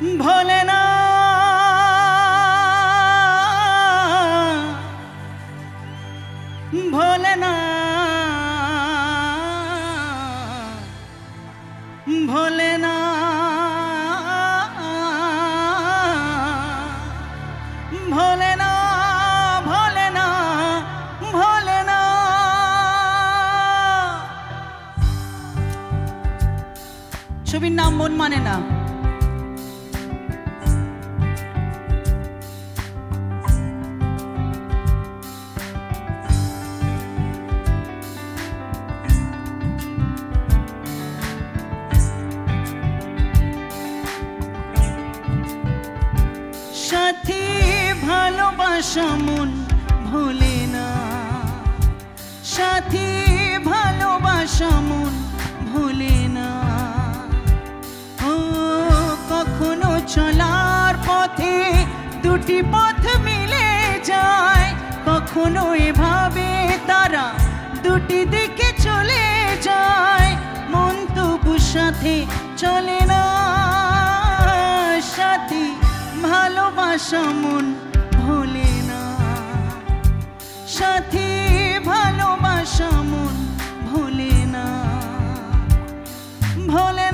ভোলে না ভোলে না ভোলে না ভোলে না ভোলে না ভোলে না ছবির নাম মন মানে না। সাথী ভালোবাসা মন ভোলে না, সাথী ভালোবাসা মন ভোলে না। ও কখনো চলার পথে দুটি পথ মিলে যায়, কখনো এভাবে তারা দুটি দিকে চলে যায়, মন তবু সাথে চলে না। সাথী ভালোবাসা মন ভোলে না, সাথী ভালোবাসা মন ভোলে না, ভোলে